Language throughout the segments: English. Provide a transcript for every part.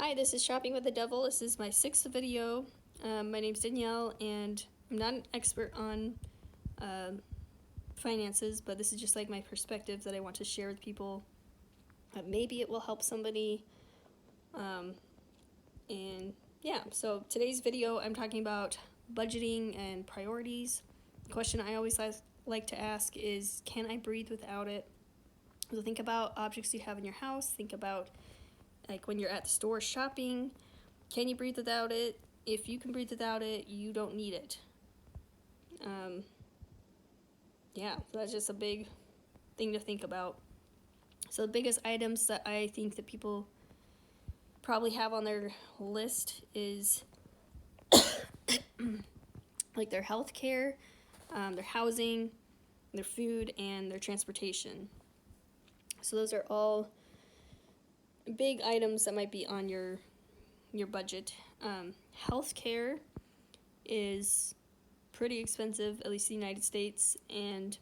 Hi, this is Shopping with the Devil. This is my 6th video. My name's Danielle, and I'm not an expert on finances, but this is just like my perspective that I want to share with people. Maybe it will help somebody. And yeah, so today's video I'm talking about budgeting and priorities. The question I always like to ask is, can I breathe without it? So think about objects you have in your house. Think about like when you're at the store shopping. Can you breathe without it? If you can breathe without it, you don't need it. Yeah, so that's just a big thing to think about. So the biggest items that I think that people probably have on their list is like their health care, their housing, their food, and their transportation. So those are all big items that might be on your budget. Healthcare is pretty expensive, at least in the United States, and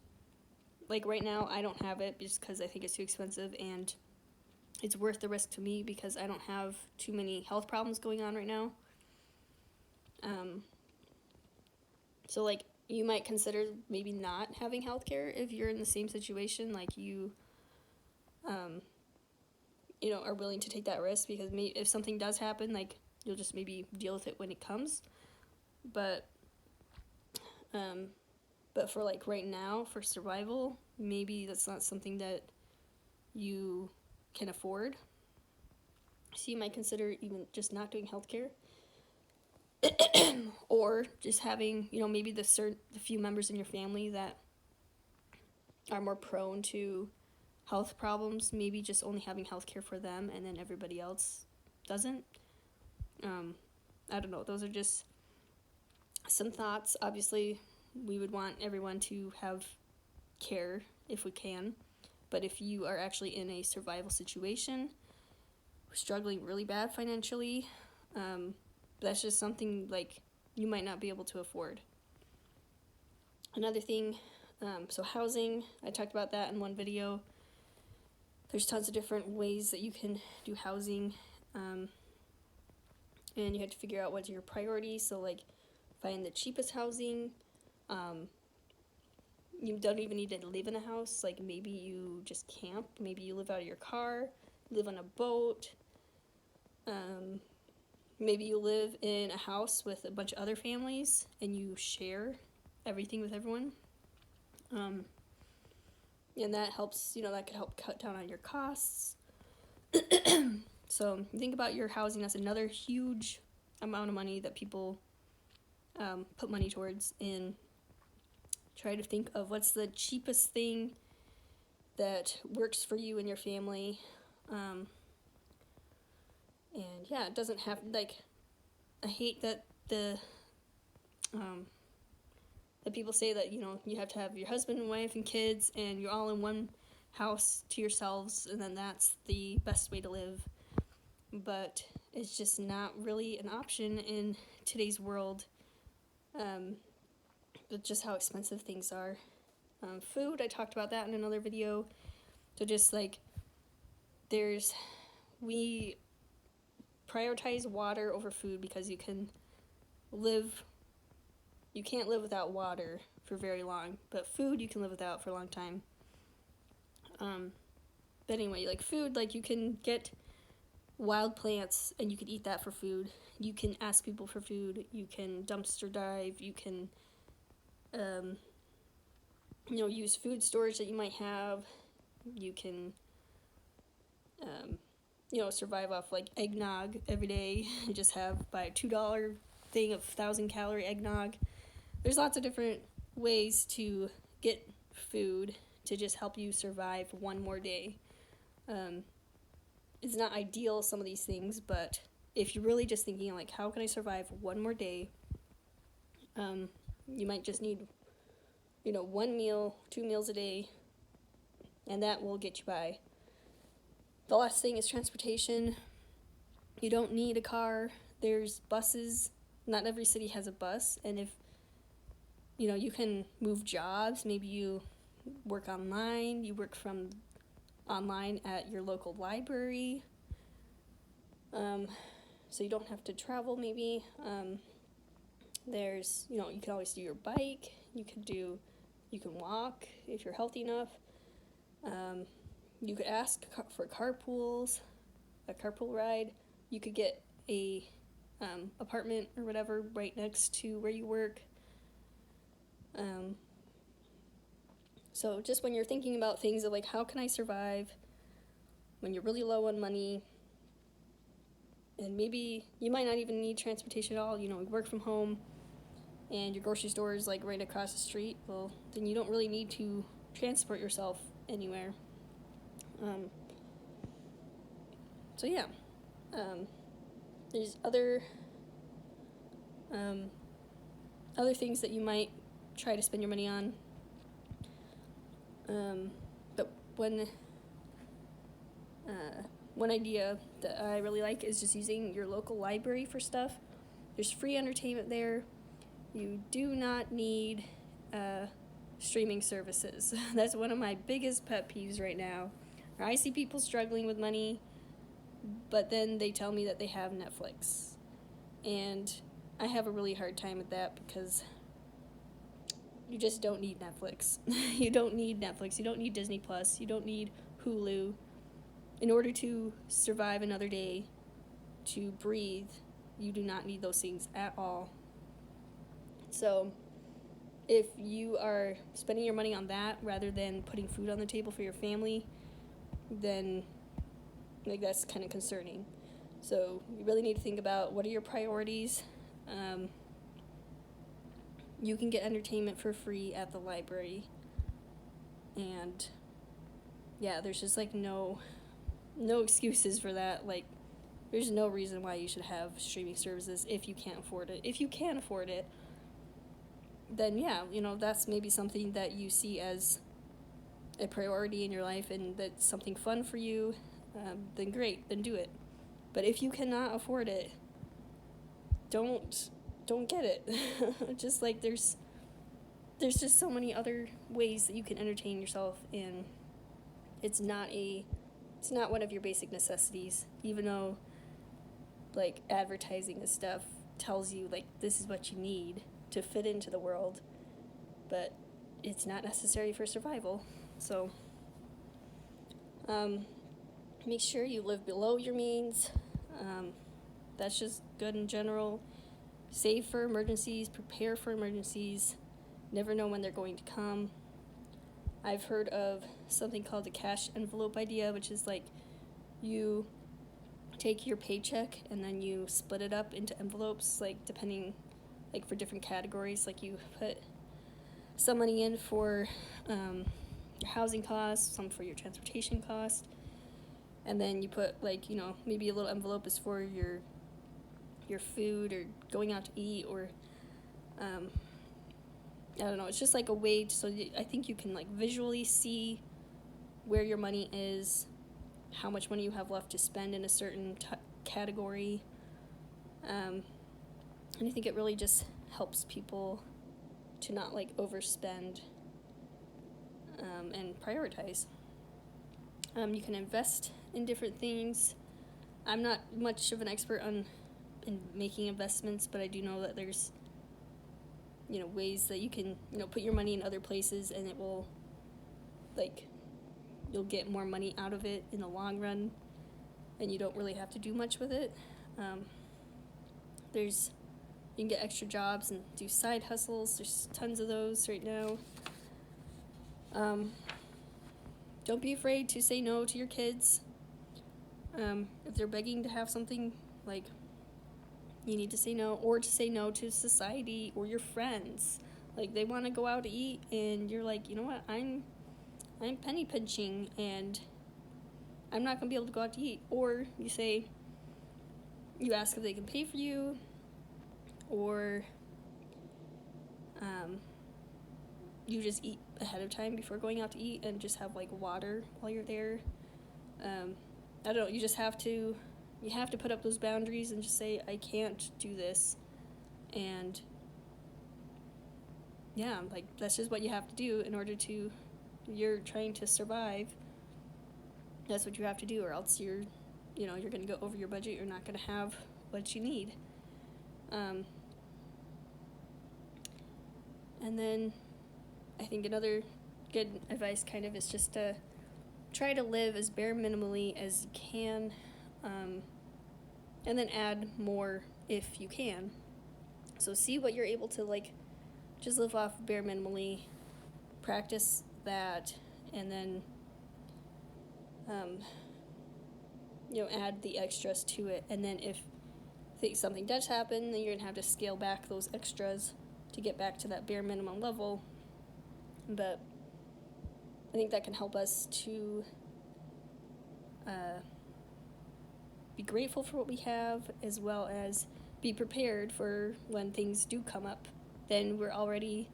like right now I don't have it just because I think it's too expensive, and it's worth the risk to me because I don't have too many health problems going on right now. So like you might consider maybe not having healthcare if you're in the same situation, like you are willing to take that risk, because if something does happen, like you'll just maybe deal with it when it comes. But for like right now, for survival, maybe that's not something that you can afford. So you might consider even just not doing healthcare, or just having, maybe the few members in your family that are more prone to health problems, maybe just only having healthcare for them and then everybody else doesn't. I don't know. Those are just some thoughts. Obviously, we would want everyone to have care if we can, but if you are actually in a survival situation, struggling really bad financially, that's just something like you might not be able to afford. Another thing, so housing, I talked about that in one video. There's tons of different ways that you can do housing, and you have to figure out what's your priorities. So like find the cheapest housing. You don't even need to live in a house. Like maybe you just camp, maybe you live out of your car, live on a boat. Maybe you live in a house with a bunch of other families and you share everything with everyone. And that helps, that could help cut down on your costs. So think about your housing. That's another huge amount of money that people put money towards, and try to think of what's the cheapest thing that works for you and your family. And yeah, it doesn't have, like, I hate that that people say that, you have to have your husband and wife and kids and you're all in one house to yourselves, and then that's the best way to live. But it's just not really an option in today's world, with just how expensive things are. Food, I talked about that in another video. So just like we prioritize water over food because you can't live without water for very long, but food you can live without for a long time. But anyway, like food, like you can get wild plants and you can eat that for food. You can ask people for food. You can dumpster dive. You can use food storage that you might have. You can survive off like eggnog every day and just buy a $2 thing of 1,000-calorie eggnog. There's lots of different ways to get food to just help you survive one more day. It's not ideal, some of these things, but if you're really just thinking like, how can I survive one more day, you might just need, one meal, 2 meals a day, and that will get you by. The last thing is transportation. You don't need a car. There's buses. Not every city has a bus, and if you can move jobs. Maybe you work online. You work from online at your local library. so you don't have to travel maybe. There's, you can always do your bike. You can walk if you're healthy enough. You could ask for carpools, a carpool ride. You could get a apartment or whatever right next to where you work. So just when you're thinking about things of like, how can I survive when you're really low on money, and maybe you might not even need transportation at all, you work from home and your grocery store is like right across the street, well, then you don't really need to transport yourself anywhere. So yeah, there's other things that you might try to spend your money on. But one idea that I really like is just using your local library for stuff. There's free entertainment there. You do not need streaming services. That's one of my biggest pet peeves right now. I see people struggling with money, but then they tell me that they have Netflix. And I have a really hard time with that because you just don't need Netflix. You don't need Netflix. You don't need Disney Plus. You don't need Hulu. In order to survive another day, to breathe, you do not need those things at all. So if you are spending your money on that rather than putting food on the table for your family, then that's kind of concerning. So you really need to think about what are your priorities. You can get entertainment for free at the library, and yeah, there's just like no excuses for that. Like, there's no reason why you should have streaming services if you can't afford it. If you can afford it, then yeah, that's maybe something that you see as a priority in your life and that's something fun for you, then great, then do it. But if you cannot afford it, don't get it. Just like there's just so many other ways that you can entertain yourself, and it's not one of your basic necessities, even though like advertising and stuff tells you like this is what you need to fit into the world, but it's not necessary for survival. So make sure you live below your means. That's just good in general. Save for emergencies, prepare for emergencies, never know when they're going to come. I've heard of something called the cash envelope idea, which is like you take your paycheck and then you split it up into envelopes, like depending, like for different categories. Like you put some money in for your housing costs, some for your transportation cost, and then you put like, maybe a little envelope is for your food or going out to eat, or I don't know, it's just like a way so I think you can like visually see where your money is, how much money you have left to spend in a certain category, and I think it really just helps people to not like overspend, and prioritize. You can invest in different things. I'm not much of an expert in making investments, but I do know that there's ways that you can put your money in other places, and it will like you'll get more money out of it in the long run, and you don't really have to do much with it. You can get extra jobs and do side hustles. There's tons of those right now. Don't be afraid to say no to your kids. If they're begging to have something, like, you need to say no, or to say no to society or your friends. Like, they want to go out to eat, and you're like, you know what, I'm penny pinching, and I'm not going to be able to go out to eat. Or you ask if they can pay for you, or you just eat ahead of time before going out to eat and just have, like, water while you're there. I don't know, you have to put up those boundaries and just say, I can't do this. And yeah, like, that's just what you have to do in order you're trying to survive. That's what you have to do, or else you're you know, you're going to go over your budget, you're not going to have what you need. And then I think another good advice kind of is just to try to live as bare minimally as you can, and then add more if you can. So see what you're able to, like, just live off bare minimally, practice that, and then you know, add the extras to it. And then if something does happen, then you're gonna have to scale back those extras to get back to that bare minimum level. But I think that can help us to be grateful for what we have, as well as be prepared for when things do come up. Then we're already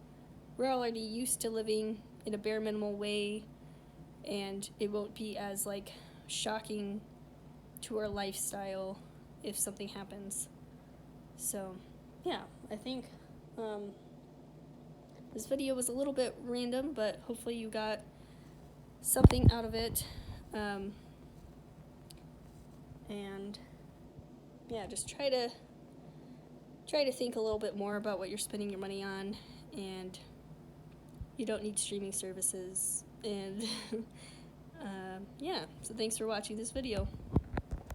used to living in a bare minimal way, and it won't be as, like, shocking to our lifestyle if something happens. So yeah, I think this video was a little bit random, but hopefully you got something out of it. And yeah, just try to think a little bit more about what you're spending your money on, and you don't need streaming services. And yeah, so thanks for watching this video.